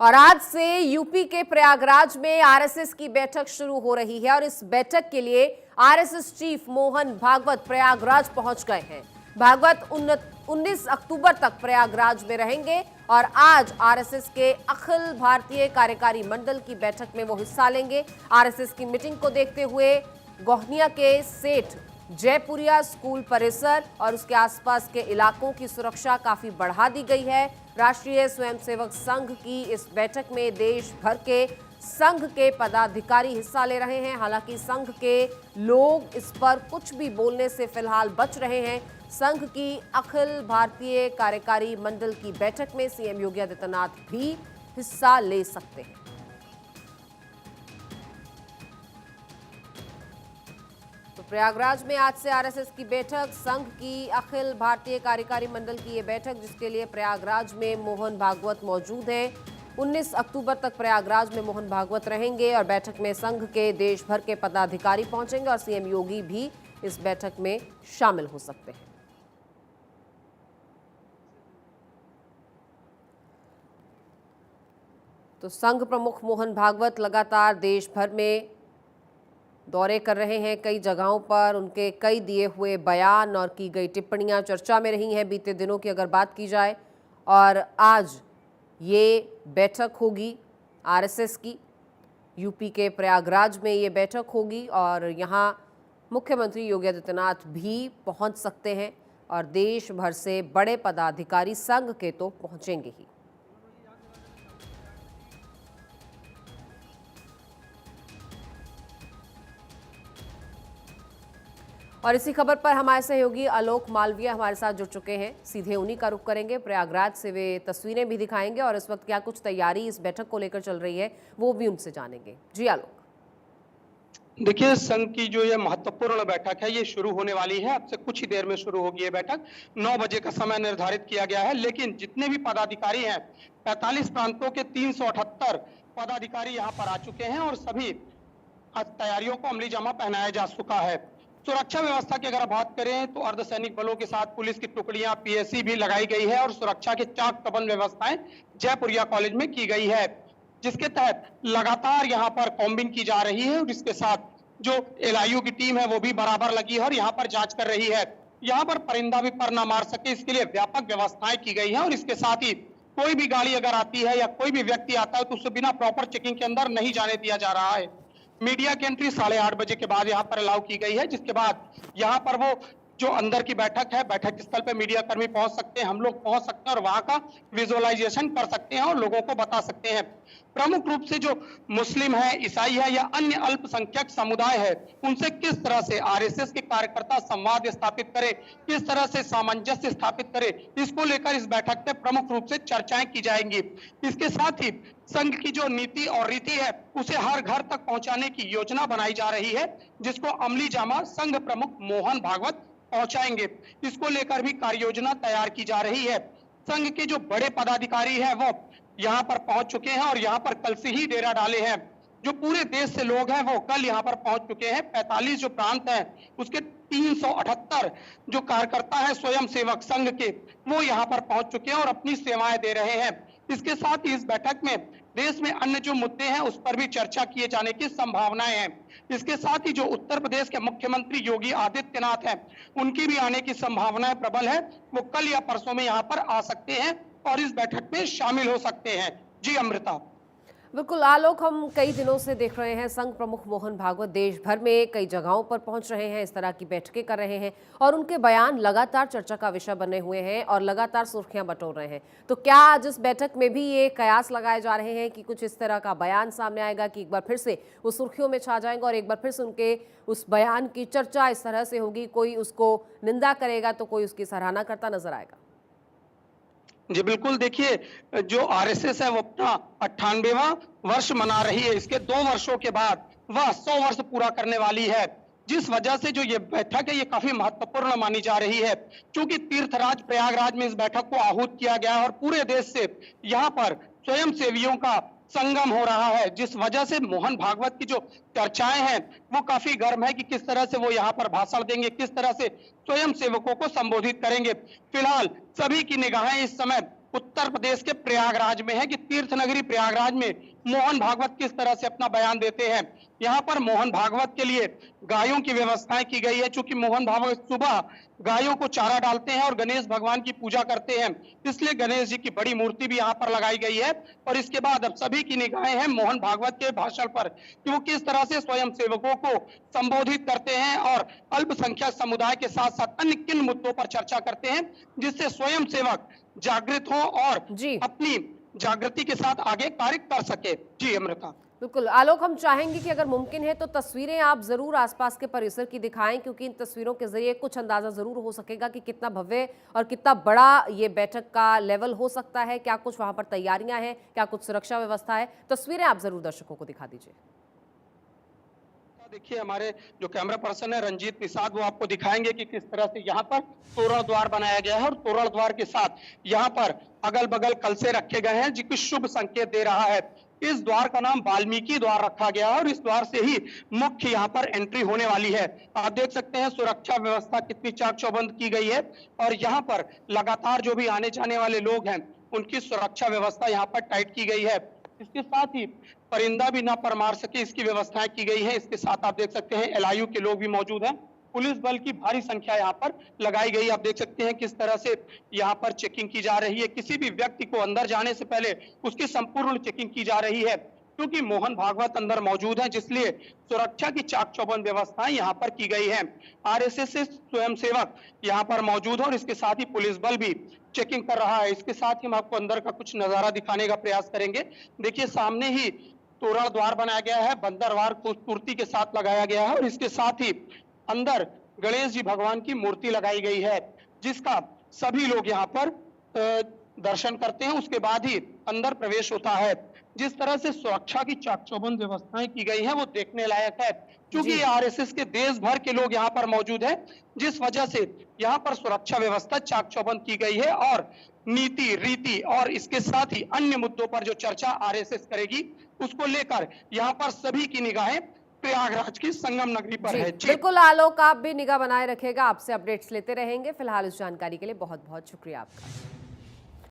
और आज से यूपी के प्रयागराज में आरएसएस की बैठक शुरू हो रही है और इस बैठक के लिए आरएसएस चीफ मोहन भागवत प्रयागराज पहुंच गए हैं। भागवत 19 अक्टूबर तक प्रयागराज में रहेंगे और आज आरएसएस के अखिल भारतीय कार्यकारी मंडल की बैठक में वो हिस्सा लेंगे। आरएसएस की मीटिंग को देखते हुए गोहनिया के सेठ जयपुरिया स्कूल परिसर और उसके आसपास के इलाकों की सुरक्षा काफी बढ़ा दी गई है। राष्ट्रीय स्वयंसेवक संघ की इस बैठक में देश भर के संघ के पदाधिकारी हिस्सा ले रहे हैं। हालांकि संघ के लोग इस पर कुछ भी बोलने से फिलहाल बच रहे हैं। संघ की अखिल भारतीय कार्यकारी मंडल की बैठक में सीएम योगी आदित्यनाथ भी हिस्सा ले सकते हैं। तो प्रयागराज में आज से आरएसएस की बैठक, संघ की अखिल भारतीय कार्यकारी मंडल की ये बैठक, जिसके लिए प्रयागराज में मोहन भागवत मौजूद हैं। 19 अक्टूबर तक प्रयागराज में मोहन भागवत रहेंगे और बैठक में संघ के देश भर के पदाधिकारी पहुंचेंगे और सीएम योगी भी इस बैठक में शामिल हो सकते हैं। तो संघ प्रमुख मोहन भागवत लगातार देश भर में दौरे कर रहे हैं। कई जगहों पर उनके कई दिए हुए बयान और की गई टिप्पणियां चर्चा में रही हैं बीते दिनों की अगर बात की जाए। और आज ये बैठक होगी आरएसएस की, यूपी के प्रयागराज में ये बैठक होगी और यहाँ मुख्यमंत्री योगी आदित्यनाथ भी पहुँच सकते हैं और देश भर से बड़े पदाधिकारी संघ के तो पहुँचेंगे ही। और इसी खबर पर हमारे सहयोगी आलोक मालवीय हमारे साथ जुड़ चुके हैं। सीधे उन्हीं का रुख करेंगे। प्रयागराज से वे तस्वीरें भी दिखाएंगे और इस वक्त क्या कुछ तैयारी इस बैठक को लेकर चल रही है वो भी उनसे जानेंगे। जी आलोक। देखिए, संघ की जो ये महत्वपूर्ण बैठक है ये शुरू होने वाली है। अब से कुछ ही देर में शुरू होगी ये बैठक। 9 बजे का समय निर्धारित किया गया है, लेकिन जितने भी पदाधिकारी हैं 45 प्रांतों के 378 पदाधिकारी यहाँ पर आ चुके हैं और सभी तैयारियों को अमली जामा पहनाया जा चुका है। सुरक्षा व्यवस्था की अगर बात करें तो अर्धसैनिक बलों के साथ पुलिस की टुकड़ियां, पीएसी भी लगाई गई है और सुरक्षा के चाक चौबंद व्यवस्थाएं जयपुरिया कॉलेज में की गई है, जिसके तहत लगातार यहां पर कॉम्बिंग की जा रही है और इसके साथ जो एलआईयू की टीम है वो भी बराबर लगी है और यहाँ पर जांच कर रही है। यहाँ पर परिंदा भी पर ना मार सके, इसके लिए व्यापक व्यवस्थाएं की गई है और इसके साथ ही कोई भी गाड़ी अगर आती है या कोई भी व्यक्ति आता है तो उसे बिना प्रॉपर चेकिंग के अंदर नहीं जाने दिया जा रहा है। मीडिया की एंट्री 8:30 बजे के बाद यहाँ पर अलाउ की गई है, जिसके बाद यहाँ पर वो जो अंदर की बैठक है, बैठक स्थल पे मीडिया कर्मी पहुंच सकते हैं, हम लोग पहुंच सकते हैं और वहां का विजुअलाइजेशन कर सकते हैं और लोगों को बता सकते हैं। प्रमुख रूप से जो मुस्लिम है, ईसाई है या अन्य अल्पसंख्यक समुदाय है, उनसे किस तरह से आरएसएस के कार्यकर्ता संवाद स्थापित करें, किस तरह से सामंजस्य स्थापित करें, इसको लेकर इस बैठक में प्रमुख रूप से चर्चाएं की जाएंगी। इसके साथ ही संघ की जो नीति और रीति है उसे हर घर तक पहुंचाने की योजना बनाई जा रही है, जिसको अमली जामा संघ प्रमुख मोहन भागवत पहुंचाएंगे। इसको लेकर भी कार्य योजना तैयार की जा रही है। संघ के जो बड़े पदाधिकारी हैं वो यहाँ पर पहुंच चुके हैं और यहाँ पर कल से ही डेरा डाले हैं। जो पूरे देश से लोग हैं वो कल यहाँ पर पहुंच चुके हैं। 45 जो प्रांत हैं उसके 378 जो कार्यकर्ता हैं स्वयं सेवक संघ के, वो यहाँ पर पहुंच चुके हैं और अपनी सेवाएं दे रहे हैं। इसके साथ ही इस बैठक में देश में अन्य जो मुद्दे हैं उस पर भी चर्चा किए जाने की संभावनाएं हैं। इसके साथ ही जो उत्तर प्रदेश के मुख्यमंत्री योगी आदित्यनाथ हैं उनकी भी आने की संभावनाएं प्रबल है। वो कल या परसों में यहाँ पर आ सकते हैं और इस बैठक में शामिल हो सकते हैं। जी अमृता। बिल्कुल आलोक, हम कई दिनों से देख रहे हैं संघ प्रमुख मोहन भागवत देश भर में कई जगहों पर पहुंच रहे हैं, इस तरह की बैठकें कर रहे हैं और उनके बयान लगातार चर्चा का विषय बने हुए हैं और लगातार सुर्खियां बटोर रहे हैं। तो क्या आज इस बैठक में भी ये कयास लगाए जा रहे हैं कि कुछ इस तरह का बयान सामने आएगा कि एक बार फिर से वो सुर्खियों में छा जाएंगे और एक बार फिर से उनके उस बयान की चर्चा इस तरह से होगी, कोई उसको निंदा करेगा तो कोई उसकी सराहना करता नजर आएगा? जी बिल्कुल। देखिए, जो आरएसएस है वो अपना 98वां वर्ष मना रही है। इसके 2 वर्षों के बाद वह 100 वर्ष पूरा करने वाली है, जिस वजह से जो ये बैठक है ये काफी महत्वपूर्ण मानी जा रही है। क्योंकि तीर्थराज प्रयागराज में इस बैठक को आहूत किया गया है और पूरे देश से यहाँ पर स्वयं सेवियों का संगम हो रहा है, जिस वजह से मोहन भागवत की जो चर्चाएं हैं वो काफी गर्म है कि किस तरह से वो यहाँ पर भाषण देंगे, किस तरह से स्वयं सेवकों को संबोधित करेंगे। फिलहाल सभी की निगाहें इस समय उत्तर प्रदेश के प्रयागराज में है कि तीर्थ नगरी प्रयागराज में मोहन भागवत किस तरह से अपना बयान देते हैं। यहाँ पर मोहन भागवत के लिए गायों की व्यवस्थाएं की गई है, चूंकि मोहन भागवत सुबह गायों को चारा डालते हैं और गणेश भगवान की पूजा करते हैं, इसलिए गणेश जी की बड़ी मूर्ति भी यहाँ पर लगाई गई है। और इसके बाद अब सभी की निगाहें हैं मोहन भागवत के भाषण पर कि वो किस तरह से स्वयं सेवकों को संबोधित करते हैं और अल्पसंख्यक समुदाय के साथ साथ अन्य किन मुद्दों पर चर्चा करते हैं, जिससे स्वयं सेवक जागृत हो और जी अपनी जागृति के साथ आगे कार्य कर सके। जी अमृता। बिल्कुल आलोक, हम चाहेंगे कि अगर मुमकिन है तो तस्वीरें आप जरूर आसपास के परिसर की दिखाएं, क्योंकि इन तस्वीरों के जरिए कुछ अंदाजा जरूर हो सकेगा कि कितना भव्य और कितना बड़ा ये बैठक का लेवल हो सकता है, क्या कुछ वहां पर तैयारियां हैं, क्या कुछ सुरक्षा व्यवस्था है। तस्वीरें आप जरूर दर्शकों को दिखा दीजिए। देखिए हमारे जो कैमरा पर्सन है रंजीत निषाद, वो आपको दिखाएंगे कि किस तरह से यहाँ पर तोरण द्वार बनाया गया है और तोरण द्वार के साथ यहाँ पर अगल बगल कलशे रखे गए हैं, जो कि शुभ संकेत दे रहा है। इस द्वार का नाम वाल्मीकि द्वार रखा गया है और इस द्वार से ही मुख्य यहाँ पर एंट्री होने वाली है। आप देख सकते हैं सुरक्षा व्यवस्था कितनी चाक चौबंद की गई है और यहाँ पर लगातार जो भी आने जाने वाले लोग हैं उनकी सुरक्षा व्यवस्था यहाँ पर टाइट की गई है। इसके साथ ही परिंदा भी ना पर मार सके इसकी व्यवस्थाएं की गई है। इसके साथ आप देख सकते हैं एलआईयू के लोग भी मौजूद हैं, पुलिस बल की भारी संख्या यहाँ पर लगाई गई। आप देख सकते हैं किस तरह से यहाँ पर चेकिंग की जा रही है, किसी भी व्यक्ति को अंदर जाने से पहले उसकी संपूर्ण चेकिंग की जा रही है, क्योंकि मोहन भागवत अंदर मौजूद है, जिसलिए सुरक्षा की चाक चौबंद व्यवस्थाएं यहाँ पर की गई है। आरएसएस से स्वयंसेवक यहाँ पर मौजूद है और इसके साथ ही पुलिस बल भी चेकिंग कर रहा है। इसके साथ ही हम आपको अंदर का कुछ नजारा दिखाने का प्रयास करेंगे। देखिए सामने ही तोरण द्वार बनाया गया है, बंदरवार खूबसूरती के साथ लगाया गया है और इसके साथ ही अंदर गणेश जी भगवान की मूर्ति लगाई गई है, जिसका सभी लोग यहाँ पर दर्शन करते हैं, उसके बाद ही अंदर प्रवेश होता है। जिस तरह से सुरक्षा की चाक चौबंद व्यवस्थाएं की गई हैं वो देखने लायक है, क्योंकि आरएसएस के देश भर के लोग यहाँ पर मौजूद हैं, जिस वजह से यहाँ पर सुरक्षा व्यवस्था चाक चौबंद की गई है और नीति रीति और इसके साथ ही अन्य मुद्दों पर जो चर्चा आरएसएस करेगी उसको लेकर यहाँ पर सभी की निगाहें प्रयागराज की संगम नगरी पर है। बिल्कुल आलोक, आप भी निगाह बनाए रखेगा, आपसे अपडेट्स लेते रहेंगे। फिलहाल इस जानकारी के लिए बहुत बहुत शुक्रिया आपका।